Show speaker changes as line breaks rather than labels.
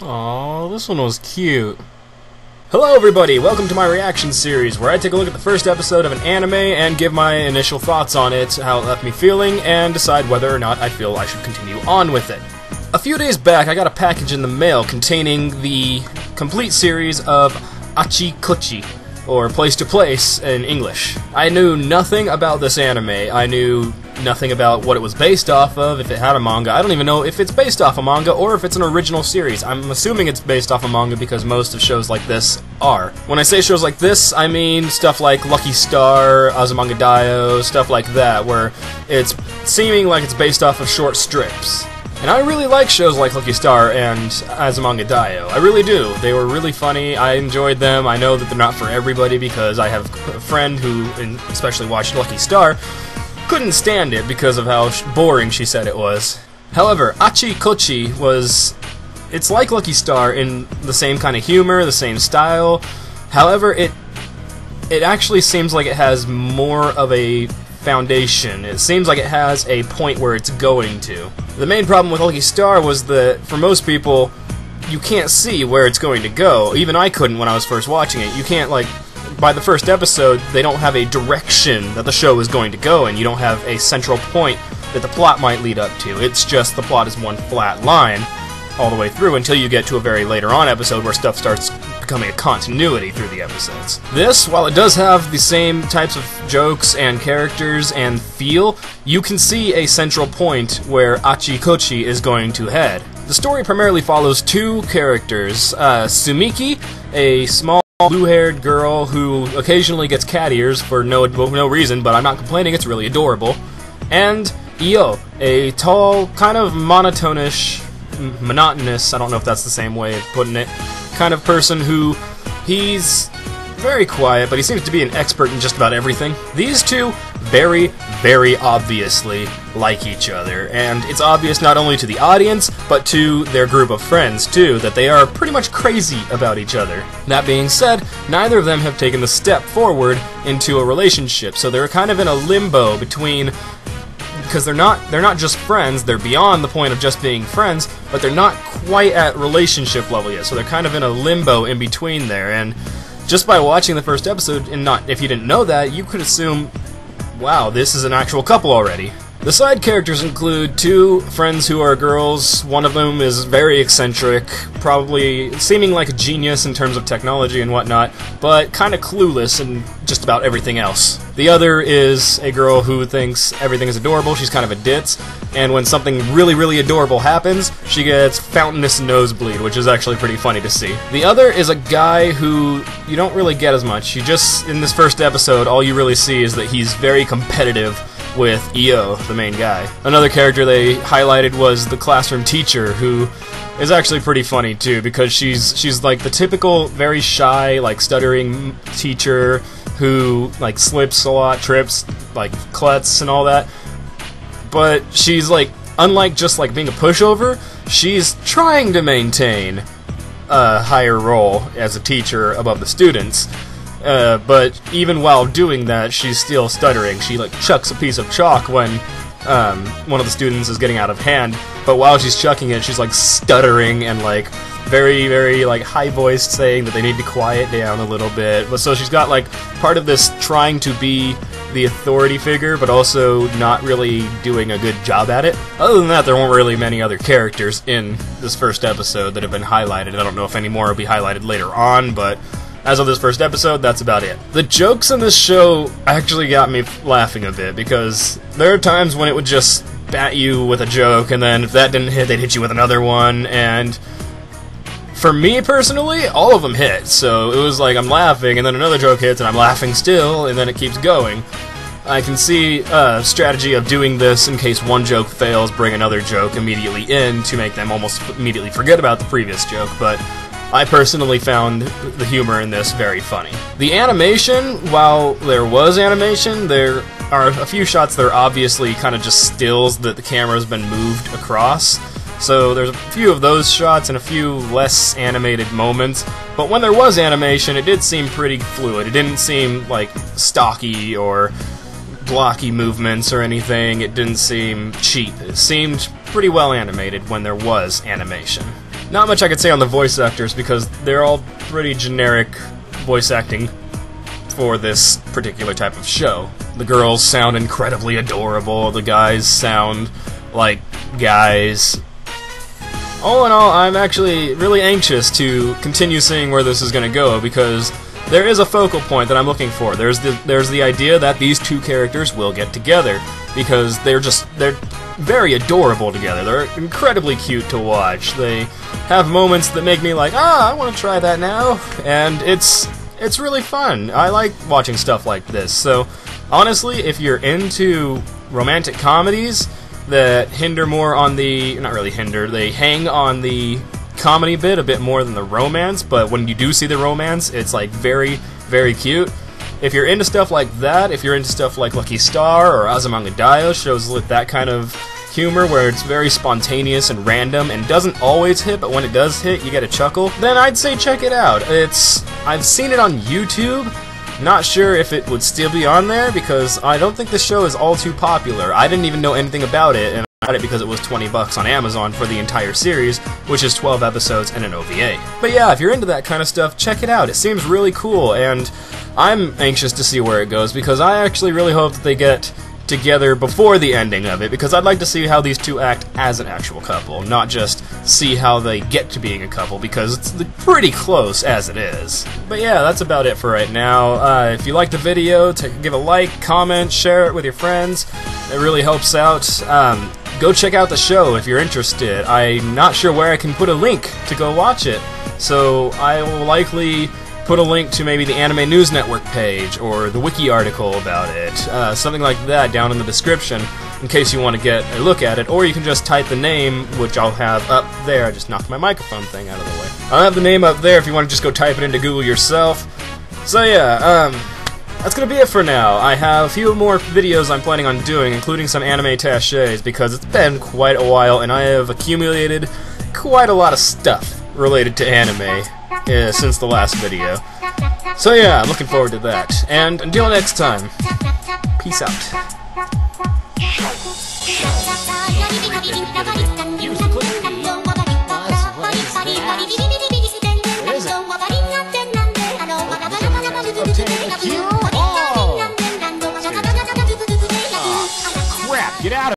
Aw, this one was cute. Hello everybody, welcome to my reaction series, where I take a look at the first episode of an anime and give my initial thoughts on it, how it left me feeling, and decide whether or not I feel I should continue on with it. A few days back, I got a package in the mail containing the complete series of Aっちこっち, or Place to Place in English. I knew nothing about this anime. I knew nothing about what it was based off of, if it had a manga. I don't even know if it's based off a manga or if it's an original series. I'm assuming it's based off a manga because most of shows like this are. When I say shows like this, I mean stuff like Lucky Star, Azumanga Daioh, stuff like that, where it's seeming like it's based off of short strips. And I really like shows like Lucky Star and Azumanga Daioh. I really do. They were really funny. I enjoyed them. I know that they're not for everybody because I have a friend who especially watched Lucky Star couldn't stand it because of how boring she said it was. However, Aっちこっちit's like Lucky Star in the same kind of humor, the same style. However, it actually seems like it has more of a foundation. It seems like it has a point where it's going to. The main problem with Lucky Star was that, for most people, you can't see where it's going to go. Even I couldn't when I was first watching it. You can't, by the first episode, they don't have a direction that the show is going to go, and you don't have a central point that the plot might lead up to. It's just the plot is one flat line all the way through until you get to a very later on episode where stuff starts becoming a continuity through the episodes. This, while it does have the same types of jokes and characters and feel, you can see a central point where A့ちこっちis going to head. The story primarily follows two characters, Sumiki, a small blue-haired girl who occasionally gets cat ears for no reason, but I'm not complaining, it's really adorable, and Io, a tall, kind of monotonous, I don't know if that's the same way of putting it, kind of person who, he's very quiet, but he seems to be an expert in just about everything. These two very, very obviously like each other, and it's obvious not only to the audience, but to their group of friends, too, that they are pretty much crazy about each other. That being said, neither of them have taken the step forward into a relationship, so they're kind of in a limbo between, because they're not just friends, they're beyond the point of just being friends, but they're not quite at relationship level yet, so they're kind of in a limbo in between there, and just by watching the first episode, and if you didn't know that, you could assume, wow, this is an actual couple already. The side characters include two friends who are girls. One of them is very eccentric, probably seeming like a genius in terms of technology and whatnot, but kind of clueless in just about everything else. The other is a girl who thinks everything is adorable. She's kind of a ditz, and when something really, really adorable happens, she gets fountainous nosebleed, which is actually pretty funny to see. The other is a guy who you don't really get as much. You just, in this first episode, all you really see is that he's very competitive with Io, the main guy. Another character they highlighted was the classroom teacher, who is actually pretty funny too, because she's like the typical very shy, stuttering teacher who slips a lot, trips, klutz and all that. But she's unlike just being a pushover, she's trying to maintain a higher role as a teacher above the students. But even while doing that, she's still stuttering. She chucks a piece of chalk when one of the students is getting out of hand, but while she's chucking it, she's stuttering and very, very high-voiced, saying that they need to quiet down a little bit. But so she's got part of this trying to be the authority figure, but also not really doing a good job at it. Other than that, there weren't really many other characters in this first episode that have been highlighted. I don't know if any more will be highlighted later on, but as of this first episode, that's about it. The jokes in this show actually got me laughing a bit, because there are times when it would just bat you with a joke, and then if that didn't hit, they'd hit you with another one, and for me personally, all of them hit, so it was I'm laughing, and then another joke hits, and I'm laughing still, and then it keeps going. I can see a strategy of doing this in case one joke fails, bring another joke immediately in to make them almost immediately forget about the previous joke, but I personally found the humor in this very funny. The animation, while there was animation, there are a few shots that are obviously kind of just stills that the camera's been moved across. So there's a few of those shots and a few less animated moments, but when there was animation, it did seem pretty fluid. It didn't seem stocky or blocky movements or anything. It didn't seem cheap. It seemed pretty well animated when there was animation. Not much I could say on the voice actors because they're all pretty generic voice acting for this particular type of show. The girls sound incredibly adorable, the guys sound like guys. All in all, I'm actually really anxious to continue seeing where this is going to go because there is a focal point that I'm looking for. There's the idea that these two characters will get together because they're very adorable together. They're incredibly cute to watch. They have moments that make me like, I want to try that now, and it's really fun. I like watching stuff like this. So honestly, if you're into romantic comedies that hinder more on the, not really hinder, they hang on the comedy bit a bit more than the romance, but when you do see the romance, it's like very, very cute. If you're into stuff like that, if you're into stuff like Lucky Star or Azumanga shows with that kind of humor where it's very spontaneous and random and doesn't always hit, but when it does hit, you get a chuckle, then I'd say check it out. I've seen it on YouTube. Not sure if it would still be on there because I don't think the show is all too popular. I didn't even know anything about it, and I got it because it was $20 on Amazon for the entire series, which is 12 episodes and an OVA. But yeah, if you're into that kind of stuff, check it out. It seems really cool, and I'm anxious to see where it goes because I actually really hope that they get together before the ending of it, because I'd like to see how these two act as an actual couple, not just see how they get to being a couple, because it's pretty close as it is. But yeah, that's about it for right now. If you like the video, give a like, comment, share it with your friends. It really helps out. Go check out the show if you're interested. I'm not sure where I can put a link to go watch it, so I will likely put a link to maybe the Anime News Network page or the wiki article about it, something like that down in the description in case you want to get a look at it, or you can just type the name, which I'll have up there. I just knocked my microphone thing out of the way. I'll have the name up there if you want to just go type it into Google yourself. So yeah, that's gonna be it for now. I have a few more videos I'm planning on doing, including some anime attaches, because it's been quite a while and I have accumulated quite a lot of stuff related to anime since the last video. So yeah, I'm looking forward to that. And until next time, peace out.